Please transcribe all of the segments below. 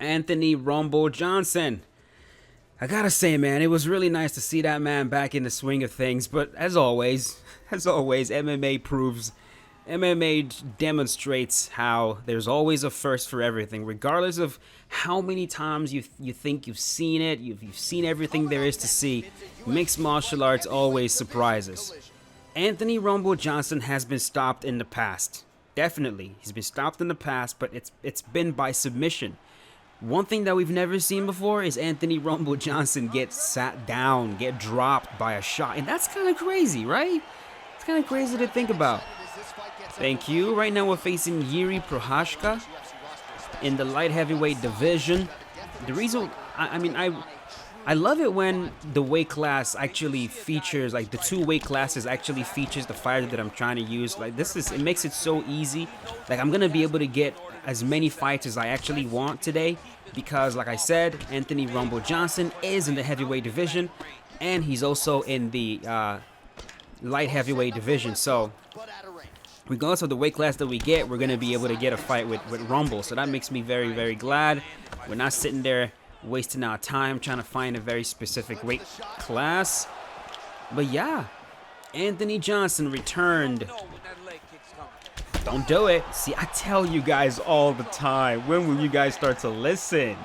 Anthony Rumble Johnson. I gotta say, man, it was really nice to see that man back in the swing of things. But as always, MMA demonstrates how there's always a first for everything, regardless of how many times you think you've seen it, you've seen everything there is to see. Mixed martial arts always surprises. Anthony Rumble Johnson has been stopped in the past. Definitely, he's been stopped in the past, but it's been by submission. One thing that we've never seen before is Anthony Rumble Johnson get sat down, get dropped by a shot. And that's kind of crazy, right? It's kind of crazy to think about. Thank you. Right now we're facing Yuri Prohashka in the light heavyweight division. The reason, I love it when the weight class actually features, like the two weight classes actually features the fighter that I'm trying to use. Like it makes it so easy. Like I'm going to be able to get as many fights as I actually want today because, like I said, Anthony Rumble Johnson is in the heavyweight division and he's also in the light heavyweight division. So regardless of the weight class that we get, we're going to be able to get a fight with Rumble. So that makes me very, very glad. We're not sitting there wasting our time trying to find a very specific weight class. But yeah, Anthony Johnson returned. Don't do it. See, I tell you guys all the time. When will you guys start to listen?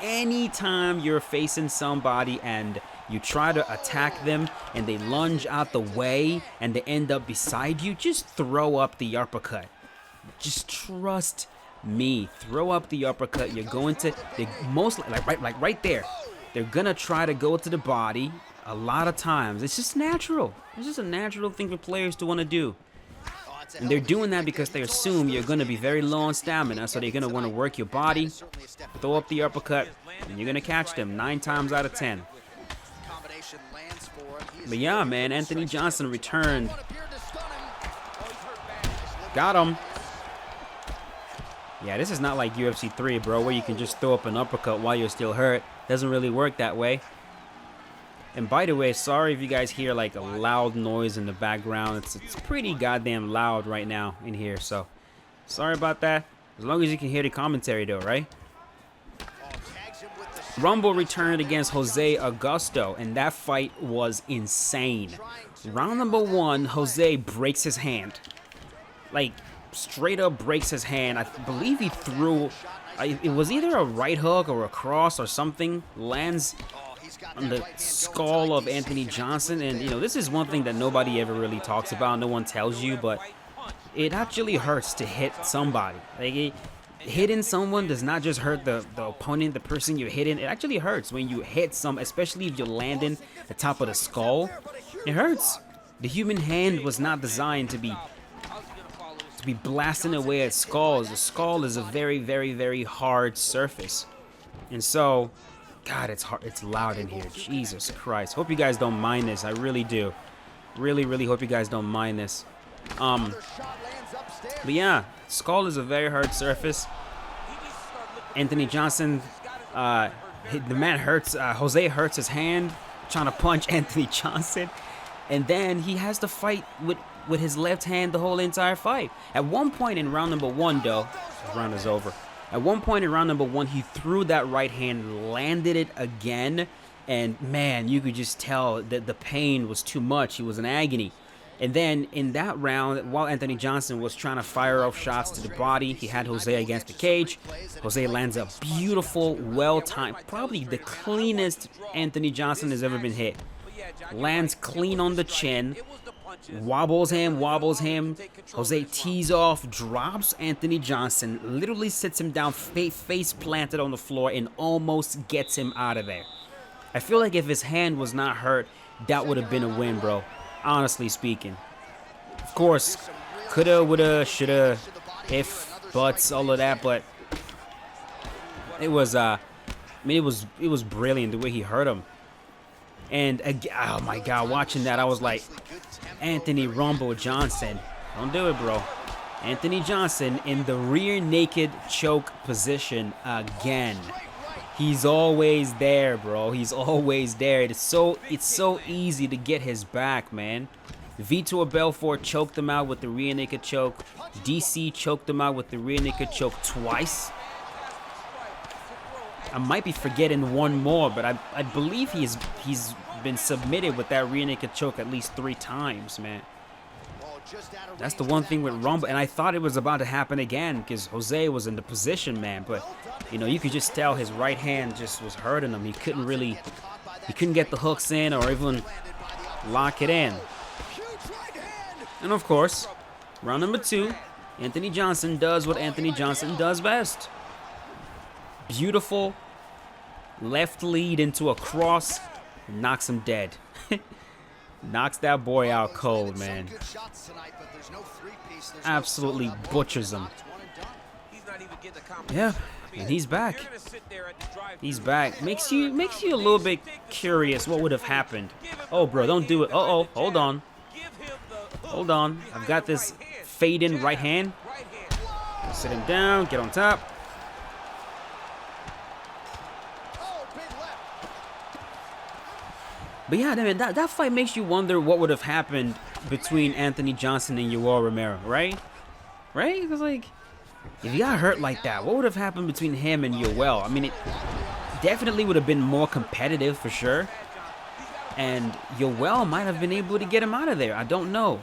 Anytime you're facing somebody and you try to attack them and they lunge out the way and they end up beside you, just throw up the uppercut. Just trust me. Throw up the uppercut. You're going to, they most like right there. They're gonna try to go to the body a lot of times. It's just natural. It's just a natural thing for players to want to do. And they're doing that because they assume you're going to be very low on stamina, so they're going to want to work your body, throw up the uppercut, and you're going to catch them 9 times out of 10. But yeah, man, Anthony Johnson returned. Got him. Yeah, this is not like UFC 3, bro, where you can just throw up an uppercut while you're still hurt. Doesn't really work that way. And by the way, sorry if you guys hear like a loud noise in the background. It's pretty goddamn loud right now in here, so sorry about that. As long as you can hear the commentary though, right? Rumble returned against Jose Augusto, and that fight was insane. Round number 1, Jose breaks his hand. Like, straight up breaks his hand. I believe he threw, it was either a right hook or a cross or something, lands on the skull of Anthony Johnson. And you know, this is one thing that nobody ever really talks about, no one tells you, but it actually hurts to hit somebody. Like, hitting someone does not just hurt the opponent, the person you're hitting. It actually hurts when you hit some, especially if you're landing the top of the skull. It hurts. The human hand was not designed to be blasting away at skulls. The skull is a very, very, very hard surface, and so God, it's hard. It's loud in here. Jesus Christ. Hope you guys don't mind this. I really do. Really, really hope you guys don't mind this. But yeah, skull is a very hard surface. Anthony Johnson, the man hurts. Jose hurts his hand trying to punch Anthony Johnson, and then he has to fight with his left hand the whole entire fight. At one point in round number 1, though, this round is over. At one point in round number 1, he threw that right hand, landed it again, and man, you could just tell that the pain was too much. He was in agony. And then in that round, while Anthony Johnson was trying to fire off shots to the body, he had Jose against the cage. Jose lands a beautiful, well-timed, probably the cleanest Anthony Johnson has ever been hit. Lands clean on the chin. Wobbles him. Jose tees off, drops Anthony Johnson, literally sits him down face planted on the floor and almost gets him out of there. I feel like if his hand was not hurt, that would have been a win, bro. Honestly speaking. Of course, coulda, woulda, shoulda, if, buts, all of that, but it was, it was brilliant the way he hurt him. And oh my God, watching that, I was like, Anthony Rumble Johnson, don't do it, bro. Anthony Johnson in the rear naked choke position again. He's always there, bro. He's always there. It's so easy to get his back, man. Vitor Belfort choked him out with the rear naked choke. DC choked him out with the rear naked choke twice. I might be forgetting one more, but I believe he's been submitted with that rear naked choke at least 3 times, man. That's the one thing with Rumble, and I thought it was about to happen again because Jose was in the position, man. But you know, you could just tell his right hand just was hurting him. He couldn't get the hooks in or even lock it in. And of course, round number 2, Anthony Johnson does what Anthony Johnson does best. Beautiful left lead into a cross, knocks him dead. Knocks that boy out cold, man. Absolutely butchers him. Yeah, and he's back. He's back. Makes you a little bit curious what would have happened. Oh, bro, don't do it. Uh-oh, hold on. Hold on. I've got this fade-in right hand. Sit him down, get on top. But yeah, man, that fight makes you wonder what would have happened between Anthony Johnson and Yoel Romero, right? Right? Because, like, if he got hurt like that, what would have happened between him and Yoel? I mean, it definitely would have been more competitive for sure. And Yoel might have been able to get him out of there. I don't know.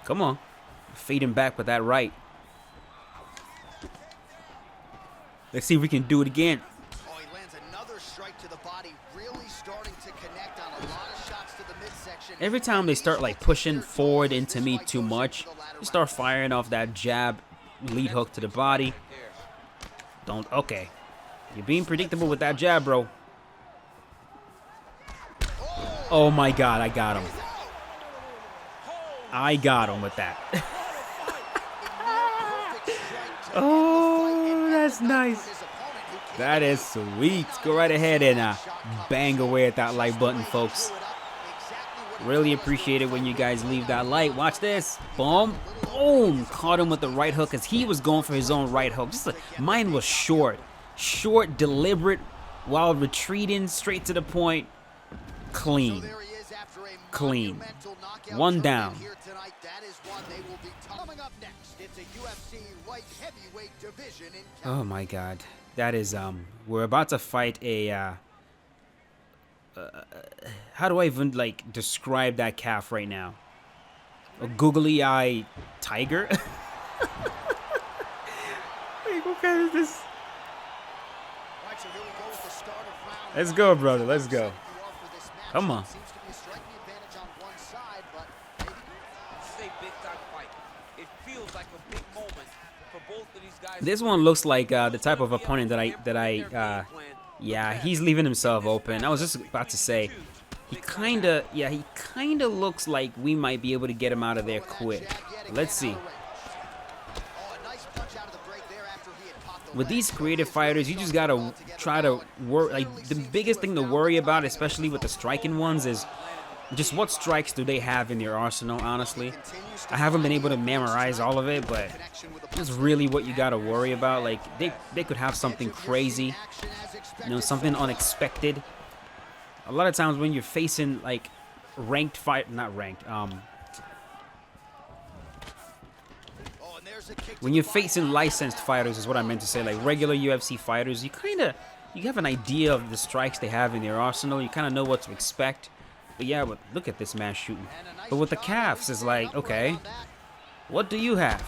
Come on. Fade him back with that right. Let's see if we can do it again. Every time they start like pushing forward into me too much, you start firing off that jab, lead hook to the body. Don't, okay. You're being predictable with that jab, bro. Oh my God, I got him. I got him with that. Oh, that's nice. That is sweet. Go right ahead and bang away at that like button, folks. Really appreciate it when you guys leave that like. Watch this. Boom. Boom. Caught him with the right hook because he was going for his own right hook. Mine was short. Short, deliberate, while retreating straight to the point. Clean. Clean. One down. Oh my God. That is, we're about to fight a, how do I even, like, describe that calf right now? A googly eye tiger? Like, what kind of this? Let's go, brother. Let's go. Come on. This one looks like the type of opponent yeah, he's leaving himself open. I was just about to say, he kind of looks like we might be able to get him out of there quick. Let's see. With these creative fighters, you just gotta try to work. Like, the biggest thing to worry about, especially with the striking ones, is just what strikes do they have in their arsenal, honestly. I haven't been able to memorize all of it, but that's really what you gotta worry about. Like, they could have something crazy, you know, something unexpected. A lot of times when you're facing, like, when you're facing licensed fighters is what I meant to say, like regular UFC fighters, you have an idea of the strikes they have in their arsenal. You kind of know what to expect. But yeah, look at this man shooting. But with the calves, it's like, okay, what do you have?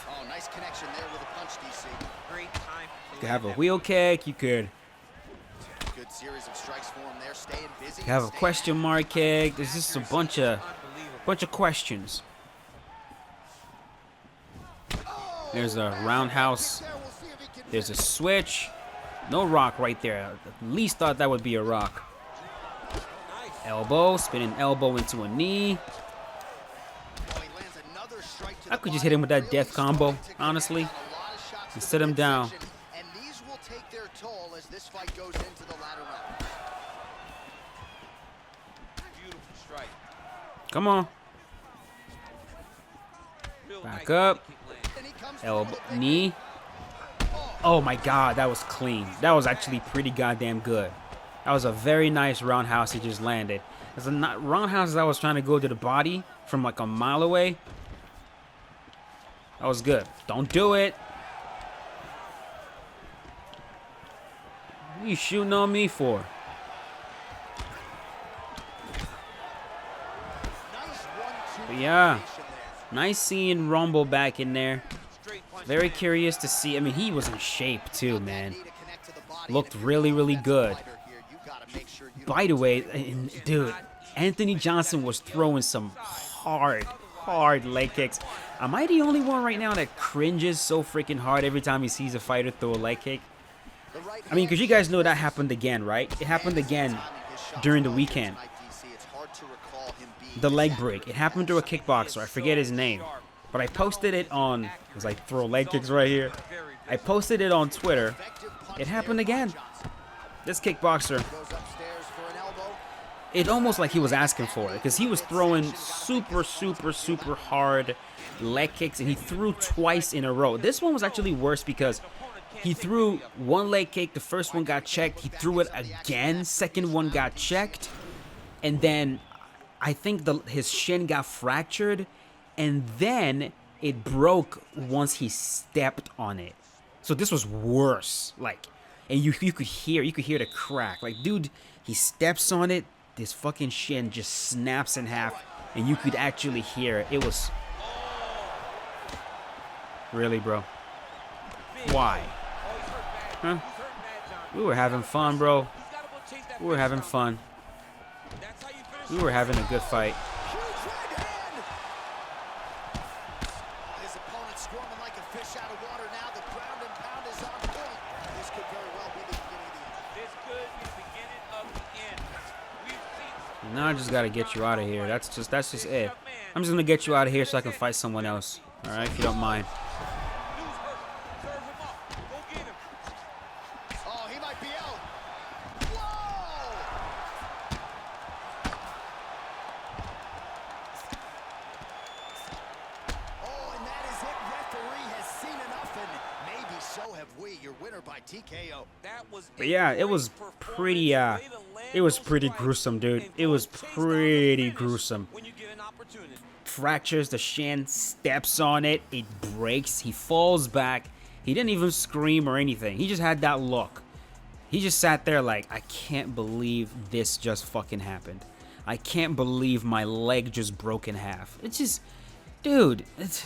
You could have a wheel kick. You could have a question mark kick. There's just a bunch of questions. There's a roundhouse. There's a switch. No rock right there. At least thought that would be a rock. Elbow, spinning elbow into a knee. I could just hit him with that death combo, honestly, and sit him down. Come on. Back up. Elbow, knee. Oh my God, that was clean. That was actually pretty goddamn good. That was a very nice roundhouse he just landed. There's a roundhouse I was trying to go to the body from like a mile away. That was good. Don't do it. What are you shooting on me for? But yeah, nice seeing Rumble back in there. Very curious to see. I mean, he was in shape too, man. Looked really, really good. By the way, dude, Anthony Johnson was throwing some hard leg kicks. Am I the only one right now that cringes so freaking hard every time he sees a fighter throw a leg kick? I mean, because you guys know that happened again, right? It happened again during the weekend. The leg break. It happened to a kickboxer. I forget his name. But I posted it on... It was like, throw leg kicks right here. I posted it on Twitter. It happened again. This kickboxer... It almost like he was asking for it. Because he was throwing super hard leg kicks. And he threw twice in a row. This one was actually worse because... He threw one leg kick. The first one got checked. He threw it again. Second one got checked. And then... I think his shin got fractured, and then it broke once he stepped on it. So this was worse. Like, and you could hear the crack. Like, dude, he steps on it, this fucking shin just snaps in half, and you could actually hear it. It was really, bro. Why? Huh? We were having fun, bro. We were having fun. We were having a good fight. Now I just gotta get you out of here. That's just it. I'm just gonna get you out of here so I can fight someone else. All right, if you don't mind. But yeah, it was pretty gruesome, dude. It was pretty gruesome. Fractures the shin, steps on it, it breaks, he falls back. He didn't even scream or anything. He just had that look. He just sat there like, I can't believe this just fucking happened. I can't believe my leg just broke in half. It's just, dude, it's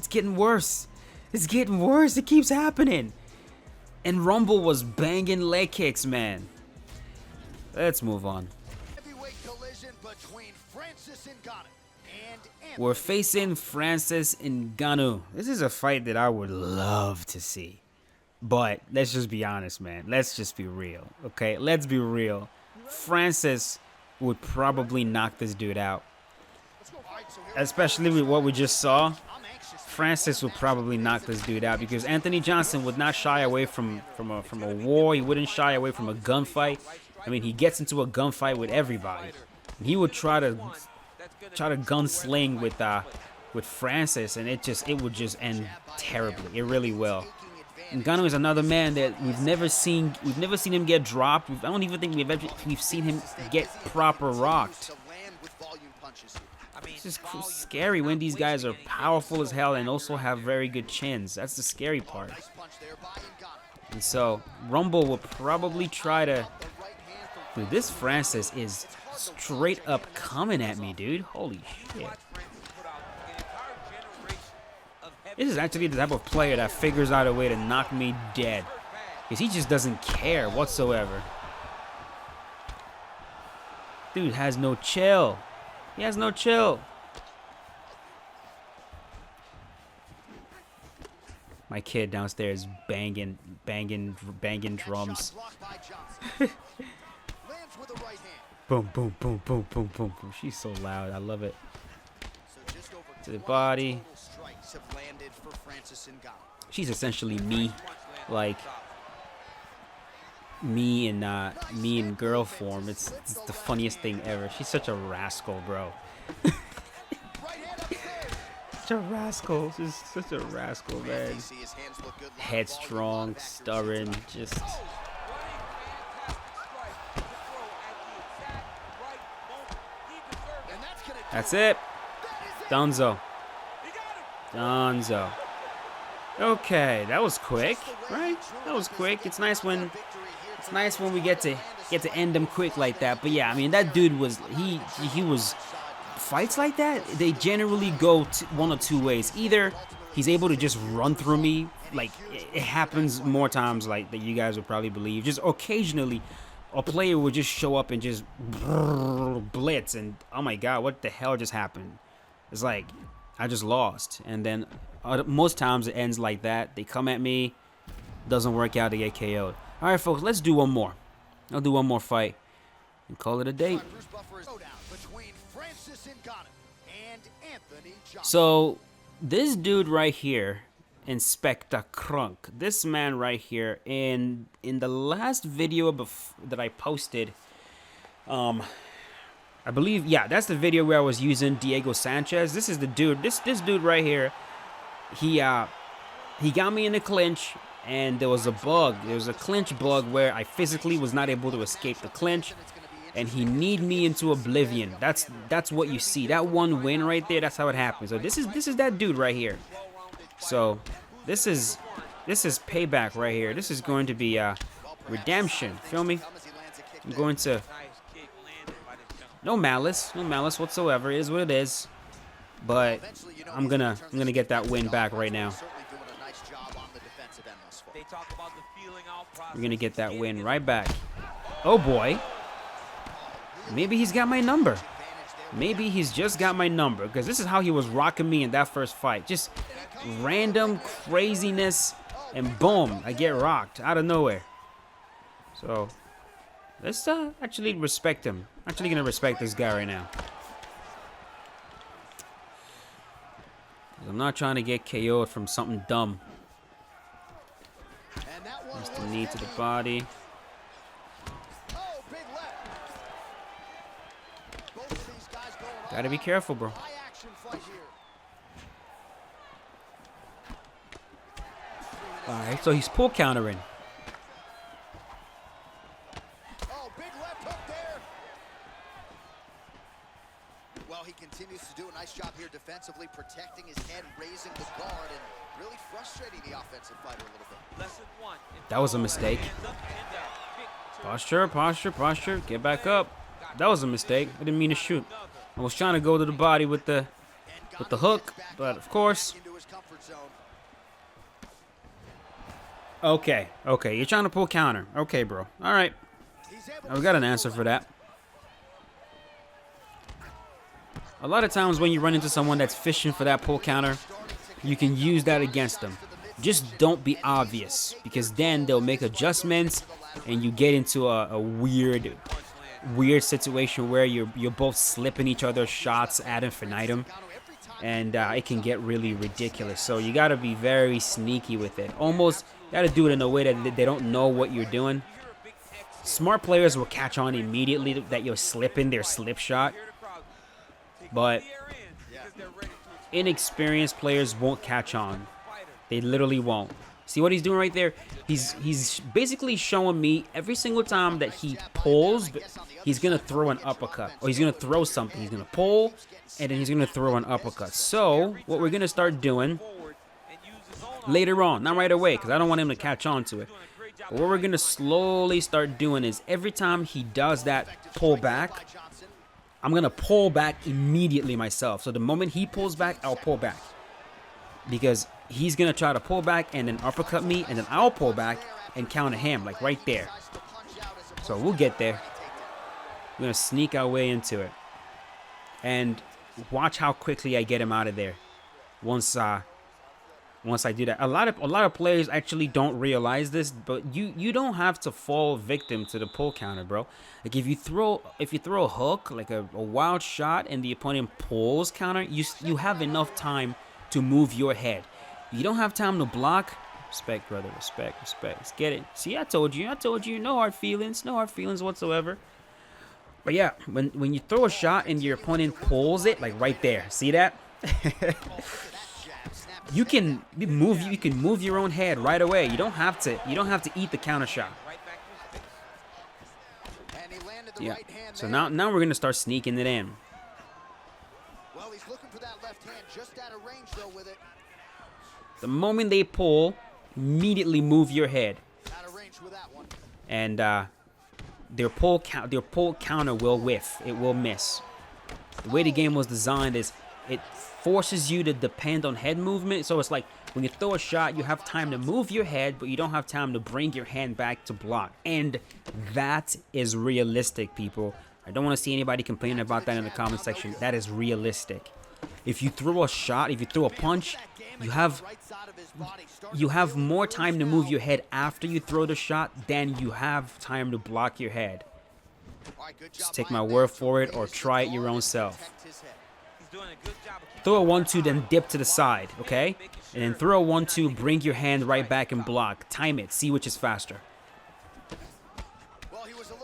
getting worse. It's getting worse. It keeps happening. And Rumble was banging leg kicks, man. Let's move on. We're facing Francis Ngannou. This is a fight that I would love to see. But let's just be honest, man. Let's just be real, okay? Let's be real. Francis would probably knock this dude out. Especially with what we just saw. Francis would probably knock this dude out because Anthony Johnson would not shy away from a war. He wouldn't shy away from a gunfight. I mean, he gets into a gunfight with everybody. And he would try to gunsling with Francis, and it would just end terribly. It really will. Ngannou is another man that we've never seen him get dropped. I don't even think we've seen him get proper rocked. It's just scary when these guys are powerful as hell and also have very good chins. That's the scary part. And so Rumble will probably try to... Dude, this Francis is straight up coming at me, dude. Holy shit. This is actually the type of player that figures out a way to knock me dead. Because he just doesn't care whatsoever. Dude has no chill. He has no chill. My kid downstairs banging drums. Boom, boom, boom, boom, boom, boom, boom. She's so loud. I love it. To the body. She's essentially me, like me in girl form. It's the funniest thing ever. She's such a rascal, bro. Such a rascal. She's such a rascal, man. Headstrong, stubborn, just. That's it. Dunzo. Okay, that was quick, right? That was quick. It's nice when It's nice when we get to end them quick like that. But yeah, I mean that dude was he was fights like that. They generally go one or two ways. Either he's able to just run through me, like it happens more times like that you guys would probably believe. Just occasionally, a player would just show up and just blitz, and oh my god, what the hell just happened? It's like I just lost, and then most times it ends like that. They come at me, doesn't work out, they get KO'd. All right, folks, let's do one more. I'll do one more fight and call it a day. So this dude right here, Inspector Crunk, this man right here, in the last video that I posted, I believe, yeah, that's the video where I was using Diego Sanchez. This is the dude, this dude right here. He got me in the clinch, and there was a bug. There was a clinch bug where I physically was not able to escape the clinch, and he kneed me into oblivion. That's what you see. That one win right there, that's how it happened. So this is that dude right here. So this is payback right here. This is going to be redemption. Feel me? I'm going to no malice whatsoever. It is what it is. But I'm gonna get that win back right now. We're gonna get that win right back. Oh boy. Maybe he's got my number. Maybe he's just got my number, because this is how he was rocking me in that first fight. Just random craziness, and boom, I get rocked out of nowhere. So let's actually respect him. Actually gonna respect this guy right now. I'm not trying to get KO'd from something dumb. Just the knee to the body. Gotta be careful, bro. Alright, so he's pull countering. Well, he continues to do a nice job here defensively, protecting his head, raising the guard, and really frustrating the offensive fighter a little bit. That was a mistake. Posture. Get back up. That was a mistake. I didn't mean to shoot. I was trying to go to the body with the hook, but of course. Okay. You're trying to pull counter. Okay, bro. All right. I've got an answer for that. A lot of times when you run into someone that's fishing for that pull counter, you can use that against them. Just don't be obvious, because then they'll make adjustments and you get into a weird situation where you're both slipping each other's shots ad infinitum, and it can get really ridiculous. So you got to be very sneaky with it. Almost got to do it in a way that they don't know what you're doing. Smart players will catch on immediately that you're slipping their slip shot, but inexperienced players won't catch on. They literally won't. See what he's doing right there? He's basically showing me every single time that he pulls, he's going to throw an uppercut. Or he's going to throw something. He's going to pull, and then he's going to throw an uppercut. So what we're going to start doing later on, not right away, because I don't want him to catch on to it. But what we're going to slowly start doing is every time he does that pull back, I'm going to pull back immediately myself. So the moment he pulls back, I'll pull back. Because he's going to try to pull back and then uppercut me, and then I'll pull back and counter him, like right there. So we'll get there. We're going to sneak our way into it. And watch how quickly I get him out of there once I do that. A lot of players actually don't realize this, but you don't have to fall victim to the pull counter, bro. Like if you throw a hook, like a wild shot, and the opponent pulls counter, you have enough time to move your head. You don't have time to block. Respect, brother. Respect. Let's get it. See, I told you. No hard feelings whatsoever. But yeah, when you throw a shot and your opponent pulls it, like right there, see that? You can move your own head right away. You don't have to eat the counter shot. Yeah. So now we're gonna start sneaking it in. Well, he's looking for that left hand, just out of range though with it. The moment they pull, immediately move your head. Out of range with that one. and their pull counter will whiff. It will miss. The way the game was designed is it forces you to depend on head movement. So it's like when you throw a shot, you have time to move your head, but you don't have time to bring your hand back to block. And that is realistic, people. I don't want to see anybody complaining about that in the comment section. That is realistic. If you throw a shot, if you throw a punch, you have more time to move your head after you throw the shot than you have time to block your head. Just take my word for it or try it your own self. Throw a 1-2, then dip to the side, okay? And then throw a 1-2, bring your hand right back and block. Time it, see which is faster.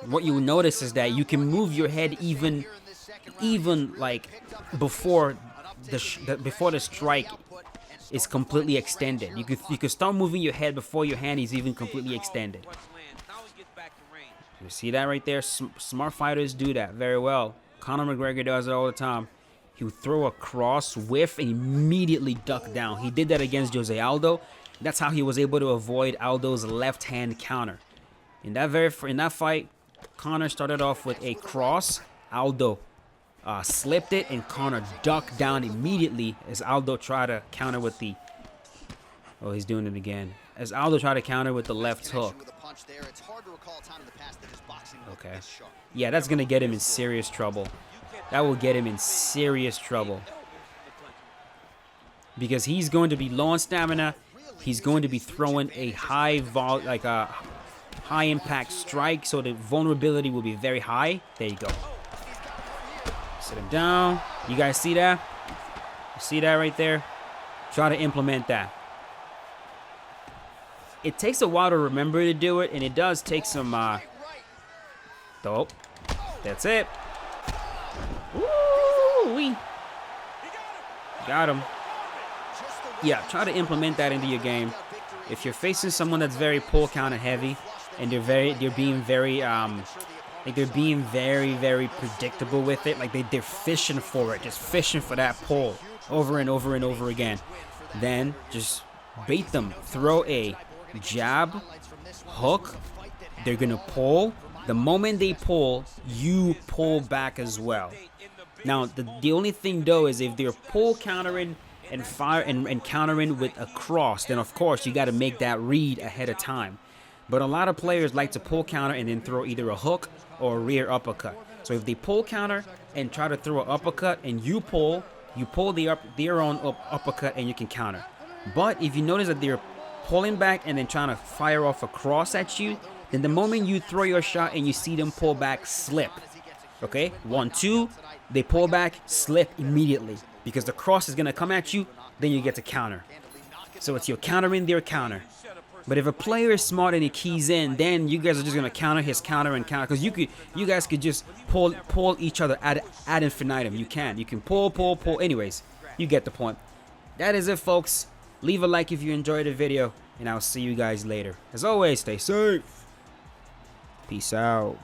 What you notice is that you can move your head even like before the strike is completely extended. You could start moving your head before your hand is even completely extended. You see that right there? Smart fighters do that very well. Conor McGregor does it all the time. He would throw a cross, whiff, and immediately duck down. He did that against Jose Aldo. That's how he was able to avoid Aldo's left-hand counter. In that fight, Conor started off with a cross. Aldo slipped it, and Conor ducked down immediately as Aldo tried to counter with the... Oh, he's doing it again. As Aldo tried to counter with the left hook. Okay. Yeah, that's going to get him in serious trouble. That will get him in serious trouble. Because he's going to be low on stamina. He's going to be throwing a high impact strike, so the vulnerability will be very high. There you go. Sit him down. You guys see that? You see that right there? Try to implement that. It takes a while to remember to do it, and it does take some dope. That's it. Woo-wee. Got him. Yeah, try to implement that into your game. If you're facing someone that's very pull counter heavy, and they're being very very predictable with it, like they're fishing for it, just fishing for that pull over and over and over again, then just bait them. Throw a jab, hook. They're gonna pull. The moment they pull, you pull back as well. Now, the only thing though is if they're pull countering and fire and countering with a cross, then of course you got to make that read ahead of time. But a lot of players like to pull counter and then throw either a hook or a rear uppercut. So if they pull counter and try to throw an uppercut and you pull their own uppercut and you can counter. But if you notice that they're pulling back and then trying to fire off a cross at you, then the moment you throw your shot and you see them pull back, slip. Okay? 1-2, they pull back, slip immediately. Because the cross is going to come at you, then you get to counter. So it's your countering their counter. But if a player is smart and he keys in, then you guys are just going to counter his counter and counter. Because you guys could just pull each other ad infinitum. You can pull. Anyways, you get the point. That is it, folks. Leave a like if you enjoyed the video, and I'll see you guys later. As always, stay safe. Peace out.